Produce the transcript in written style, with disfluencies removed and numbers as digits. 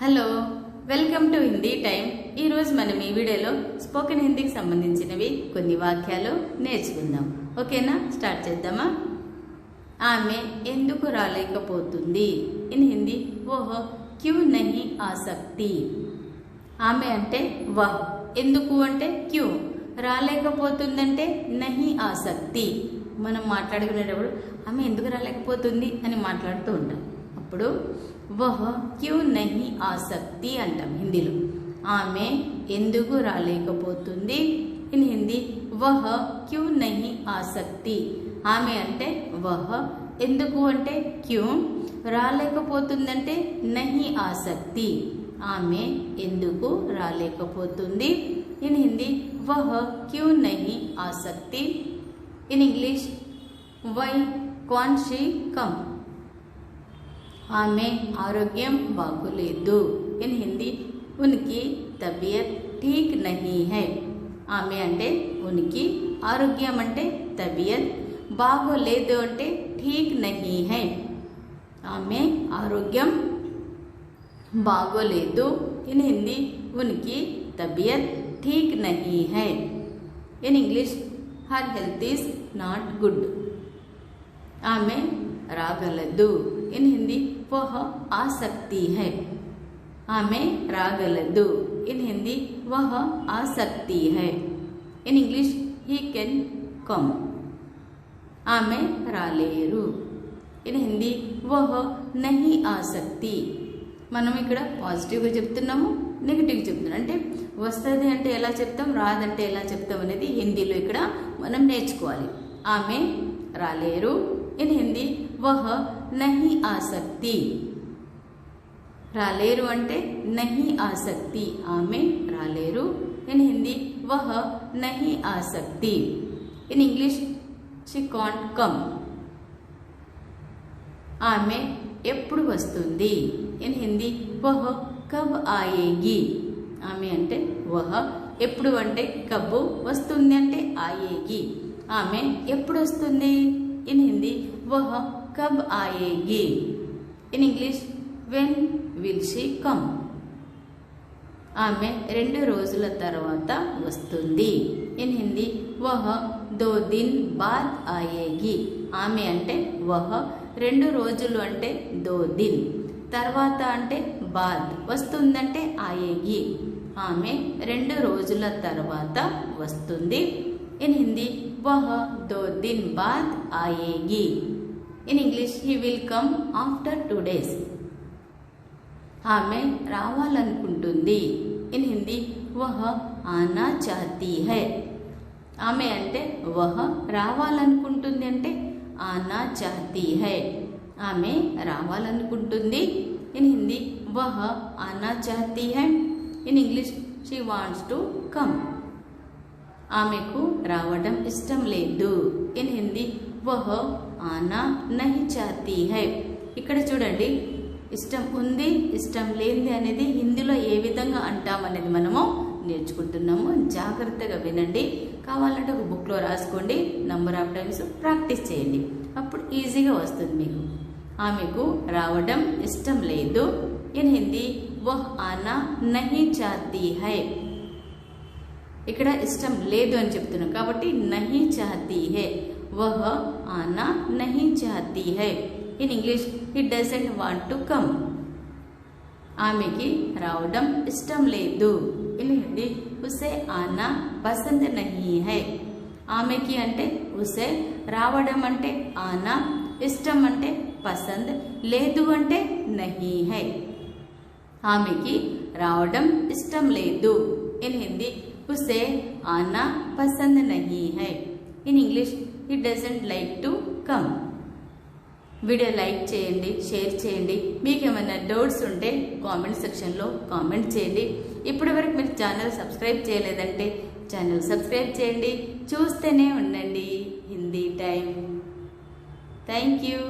Hello welcome to Hindi time. ఈ రోజు మనం ఈ వీడియోలో స్పోకెన్ హిందీకి సంబంధించినవి కొన్ని వాక్యాలు నేర్చుకుందాం। ఓకేనా, స్టార్ట్ చేద్దామా। ఆమె ఎందుకు రాలేకపోతుంది? ఇన్ హిందీ వహ్ క్యూ నహీ ఆ సక్తి। ఆమె అంటే వహ్, ఎందుకు అంటే క్యూ, రాలేకపోతుందంటే నహీ ఆ సక్తి। మనం మాట్లాడుకునేటప్పుడు ఆమె ఎందుకు రాలేకపోతుంది అని మాట్లాడుతూ ఉంటాం। అప్పుడు వహ్ క్యూ నహీ ఆ సక్తి అంటాం హిందీలో। ఆమె ఎందుకు రాలేకపోతుంది? ఇన్ హిందీ వహ్ క్యూ నహీ ఆ సక్తి। ఆమె అంటే వహ్, ఎందుకు అంటే క్యూ, రాలేకపోతుందంటే నహీ ఆ సక్తి। ఆమె ఎందుకు రాలేకపోతుంది? ఇన్ హిందీ వహ్ క్యూ నహీ ఆ సక్తి। In English why can't she come. ఆమె ఆరోగ్యం బాగోలేదు। ఇన్ హిందీ ఉన్కి తబియత్ ఠీక్ నహీ హై। ఆమె అంటే ఉనికి, ఆరోగ్యం అంటే తబియత్, బాగోలేదు అంటే ఠీక్ నహీ హై। ఆమె ఆరోగ్యం బాగోలేదు। ఇన్ హిందీ ఉనికి తబియత్ ఠీక్ నహీ హై। In English her health is not good. ఆమె రాగలదు। ఇన్ హిందీ వహ్ ఆ సక్తి హై। ఆమె రాగలదు। ఇన్ హిందీ వహ్ ఆ సక్తి హై। In English he can come. ఆమె రాలేరు। ఇన్ హిందీ వహ్ నహీ ఆ సక్తి। మనం ఇక్కడ పాజిటివ్గా చెప్తున్నాము, నెగిటివ్గా చెప్తున్నాం। అంటే వస్తుంది అంటే ఎలా చెప్తాం, రాదంటే ఎలా చెప్తాం అనేది హిందీలో ఇక్కడ మనం నేర్చుకోవాలి। ఆమె రాలేరు। ఇన్ హిందీ వహ్ నహీ ఆ సక్తి। రాలేరు అంటే నహీ ఆ సక్తి, ఆమె రాలేరు। ఇన్ హిందీ వహ్ నహీ ఆ సక్తి। In English she can't come. ఆమె ఎప్పుడు వస్తుంది? ఇన్ హిందీ వహ్ కబ్ ఆయేగి। ఆమె అంటే వహ్, ఎప్పుడు అంటే కబ్, వస్తుంది అంటే ఆయేగి। ఆమె ఎప్పుడు వస్తుంది? ఇన్ హిందీ వహ్ కబ్ ఆయేగి। In English when will she come. ఆమె 2 రోజుల తర్వాత వస్తుంది। ఇన్ హిందీ వహ్ 2 దిన్ బాద్ ఆయేగి। ఆమె అంటే వహ్, 2 రోజులు అంటే 2 దిన్, తర్వాత అంటే బాద్, వస్తుందంటే ఆయేగి। ఆమె 2 రోజుల తర్వాత వస్తుంది। ఇన్ హిందీ వహ్ 2 దిన్ బాద్ ఆయేగి। In English he will come after 2 days. ఆమె రావాలనుకుంటుంది। ఇన్ హిందీ వహ్ ఆనా చాహతీ హై। ఆమె అంటే వహ్, రావాలనుకుంటుంది అంటే ఆనా చాహతీ హై। ఆమె రావాలనుకుంటుంది। ఇన్ హిందీ వహ్ ఆనా చాహతీ హై। In English she wants to come. ఆమెకు రావడం ఇష్టం లేదు। ఇన్ హిందీ వహ్ ఆనా నహీ చాహతీ హై। ఇక్కడ చూడండి, ఇష్టం ఉంది, ఇష్టం లేనిది అనేది హిందీలో ఏ విధంగా అంటాం అనేది మనము నేర్చుకుంటున్నాము। జాగ్రత్తగా వినండి, కావాలంటే ఒక బుక్లో రాసుకోండి, నంబర్ ఆఫ్ టైమ్స్ ప్రాక్టీస్ చేయండి, అప్పుడు ఈజీగా వస్తుంది మీకు। ఆమెకు రావడం ఇష్టం లేదు। ఇన్ హిందీ వహ్ ఆనా నహీ చాహతీ హై। ఇక్కడ ఇష్టం లేదు అని చెప్తున్నాం కాబట్టి నహీ చాహతీ హై, వహ్ ఆనా నహీ చాహతీ హై। In English he doesn't want to come. ఆమెకి రావడం ఇష్టం లేదు। ఇన్ హిందీ ఉసే ఆనా పసంద్ నహీ హై। ఆమెకి అంటే ఉసే, రావడం అంటే ఆనా, ఇష్టం అంటే పసంద్, లేదు అంటే నహీ హై। ఆమెకి రావడం ఇష్టం లేదు। ఇన్ హిందీ ఉసే ఆనా పసంద్ నహీ హై। In English he doesn't like to come. Video like చేయండి, షేర్ చేయండి। మీకు ఏమైనా డౌట్స్ ఉంటే కామెంట్ సెక్షన్లో కామెంట్ చేయండి। ఇప్పటి వరకు మీరు ఛానల్ సబ్స్క్రైబ్ చేయలేదంటే ఛానల్ సబ్స్క్రైబ్ చేయండి, చూస్తూనే ఉండండి హిందీ టైం। Thank you.